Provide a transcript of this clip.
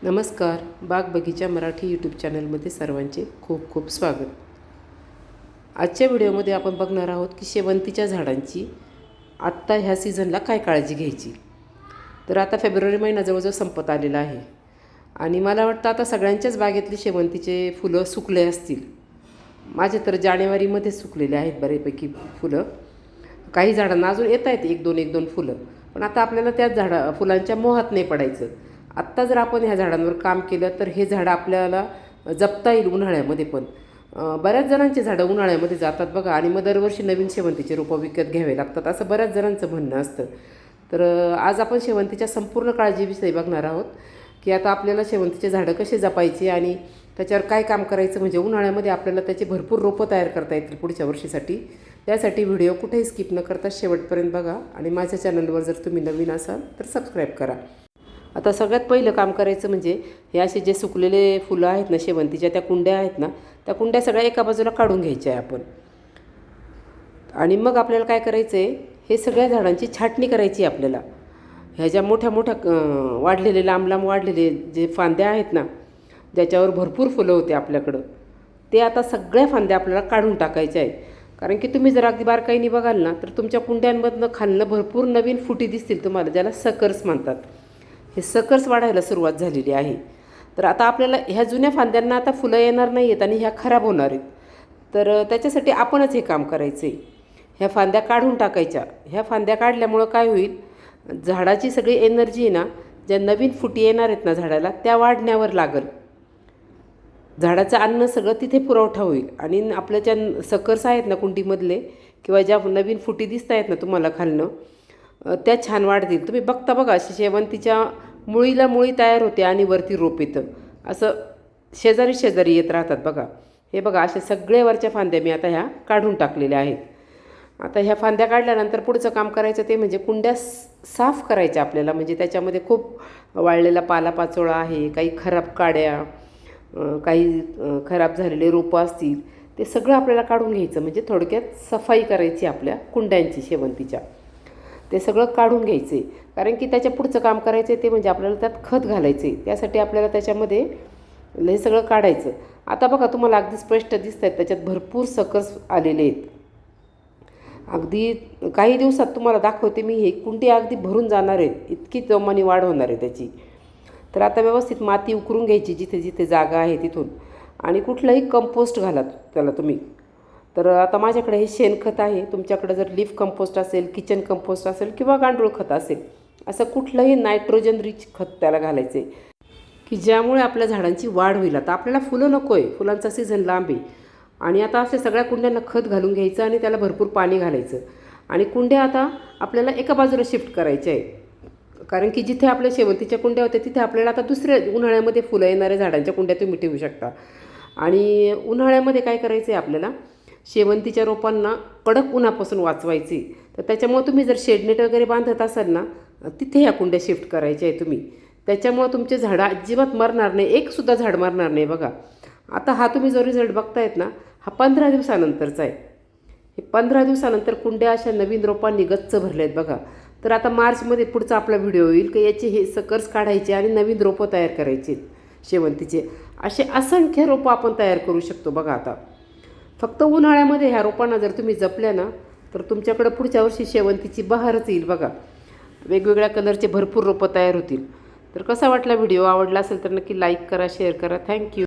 नमस्कार. बाग बगीचा मराठी यूट्यूब चॅनलमध्ये सर्वांचे खूप खूप स्वागत. आजच्या व्हिडिओमध्ये आपण बघणार आहोत की शेवंतीच्या झाडांची आत्ता ह्या सीझनला काय काळजी घ्यायची. तर आता फेब्रुवारी महिना जवळजवळ संपत आलेला आहे आणि मला वाटतं आता सगळ्यांच्याच बागेतली शेवंतीचे फुलं सुकले असतील. माझे तर जानेवारीमध्ये सुकलेले आहेत बरेपैकी फुलं. काही झाडांना अजून येत आहेत एक दोन फुलं, पण आता आपल्याला त्या फुलांच्या मोहात नाही पडायचं. आत्ता जर आपण ह्या झाडांवर काम केलं तर हे झाडं आपल्याला जपता येईल उन्हाळ्यामध्ये पण. बऱ्याच जणांचे झाडं उन्हाळ्यामध्ये जातात बघा, आणि मग दरवर्षी नवीन शेवंतीचे रोपं विकत घ्यावे लागतात असं बऱ्याच जणांचं म्हणणं असतं. तर आज आपण शेवंतीच्या संपूर्ण काळजीविषयी बघणार आहोत की आता आपल्याला शेवंतीचे झाडं कसे जपायचे आणि त्याच्यावर काय काम करायचं, म्हणजे उन्हाळ्यामध्ये आपल्याला त्याची भरपूर रोपं तयार करता येतील पुढच्या वर्षीसाठी. त्यासाठी व्हिडिओ कुठेही स्किप न करता शेवटपर्यंत बघा आणि माझ्या चॅनलवर जर तुम्ही नवीन असाल तर सबस्क्राईब करा. आता सगळ्यात पहिलं काम करायचं म्हणजे हे असे जे सुकलेले फुलं आहेत ना शेवंतीच्या, त्या कुंड्या आहेत ना, त्या कुंड्या सगळ्या एका बाजूला काढून घ्यायच्या आहे आपण. आणि मग आपल्याला काय करायचं आहे, हे सगळ्या झाडांची छाटणी करायची आहे आपल्याला. ह्या ज्या मोठ्या मोठ्या वाढलेले लांब वाढलेले जे फांद्या आहेत ना, ज्याच्यावर भरपूर फुलं होते आपल्याकडं, ते आता सगळ्या फांद्या आपल्याला काढून टाकायच्या आहेत. कारण की तुम्ही जर अगदी बारकाईने बघाल ना तर तुमच्या कुंड्यांमधनं खालनं भरपूर नवीन फुटी दिसतील तुम्हाला, ज्याला सकर्स म्हणतात. हे सकर्स वाढायला सुरुवात झालेली आहे. तर आता आपल्याला ह्या जुन्या फांद्यांना आता फुलं येणार नाही आहेत आणि ह्या खराब होणार आहेत. तर त्याच्यासाठी आपणच हे काम करायचं आहे. ह्या फांद्या काढून टाकायच्या. ह्या फांद्या काढल्यामुळं काय होईल, झाडाची सगळी एनर्जी ना, ज्या नवीन फुटी येणार आहेत ना झाडाला, त्या वाढण्यावर लागल. झाडाचं अन्न सगळं तिथे पुरवठा होईल आणि आपल्या ज्या सकर्स आहेत ना कुंडीमधले, किंवा ज्या नवीन फुटी दिसत आहेत ना तुम्हाला खालनं, त्या छान वाढतील. तुम्ही बघता बघा, शेवंतीच्या मुळीला मुळी तयार होते आणि वरती रोप येतं, असं शेजारी शेजारी येत राहतात बघा. हे बघा, अशा सगळ्या वरच्या फांद्या मी आता ह्या काढून टाकलेल्या आहेत. आता ह्या फांद्या काढल्यानंतर पुढचं काम करायचं ते म्हणजे कुंड्या साफ करायच्या आपल्याला. म्हणजे त्याच्यामध्ये खूप वाळलेला पालापाचोळा आहे, काही खराब काड्या, काही खराब झालेले रोपं असतील, ते सगळं आपल्याला काढून घ्यायचं. म्हणजे थोडक्यात सफाई करायची आपल्या कुंड्यांची शेवंतीच्या. ते सगळं काढून घ्यायचे, कारण की त्याच्या पुढचं काम करायचं आहे ते म्हणजे आपल्याला त्यात खत घालायचं आहे. त्यासाठी आपल्याला त्याच्यामध्ये हे सगळं काढायचं. आता बघा, तुम्हाला अगदी स्पष्ट दिसत आहेत, त्याच्यात भरपूर सकर्स आलेले आहेत. अगदी काही दिवसात तुम्हाला दाखवते मी, हे कुंडी अगदी भरून जाणार आहेत, इतकी जोमाने वाढ होणार आहे त्याची. तर आता व्यवस्थित माती उकरून घ्यायची जिथे जिथे जागा आहे तिथून, आणि कुठलंही कंपोस्ट घाला त्याला तुम्ही. तर आता माझ्याकडे हे शेणखत आहे. तुमच्याकडे जर लीफ कंपोस्ट असेल, किचन कंपोस्ट असेल किंवा गांडूळ खत असेल, असं कुठलंही नायट्रोजन रिच खत त्याला घालायचं आहे, की ज्यामुळे आपल्या झाडांची वाढ होईल. आता आपल्याला फुलं नको आहे, फुलांचा सीझन लांब आहे, आणि आता अशा सगळ्या कुंड्यांना खत घालून घ्यायचं आणि त्याला भरपूर पाणी घालायचं. आणि कुंड्या आता आपल्याला एका बाजूला शिफ्ट करायच्या आहे, कारण की जिथे आपल्या शेवंतीच्या कुंड्या होत्या तिथे आपल्याला आता दुसऱ्या उन्हाळ्यामध्ये फुलं येणाऱ्या झाडांच्या कुंड्या तुम्ही ठेवू शकता. आणि उन्हाळ्यामध्ये काय करायचं आहे आपल्याला, शेवंतीच्या रोपांना कडक उन्हापासून वाचवायचे. तर त्याच्यामुळे तुम्ही जर शेडनेट वगैरे बांधत असाल ना, तिथे ह्या कुंड्या शिफ्ट करायच्या आहे तुम्ही. त्याच्यामुळं तुमचे झाडं अजिबात मरणार नाही, एकसुद्धा झाड मरणार नाही. बघा, आता हा तुम्ही जो रिझल्ट बघतायत ना, हा 15 दिवसानंतरचा आहे. हे 15 दिवसानंतर कुंड्या अशा नवीन रोपांनी गच्च भरल्या आहेत बघा. तर आता मार्चमध्ये पुढचा आपला व्हिडिओ येईल की याचे हे सकर्स काढायचे आणि नवीन रोपं तयार करायचे शेवंतीचे. असे असंख्य रोपं आपण तयार करू शकतो बघा. आता फक्त उन्हाळ्यामध्ये ह्या रोपांना जर तुम्ही जपल्या ना, तर तुमच्याकडं पुढच्या वर्षी शेवंतीची बहारच येईल बघा. वेगवेगळ्या कलरचे भरपूर रोपं तयार होतील. तर कसा वाटला व्हिडिओ? आवडला असेल तर नक्की लाईक करा, शेअर करा. थँक्यू.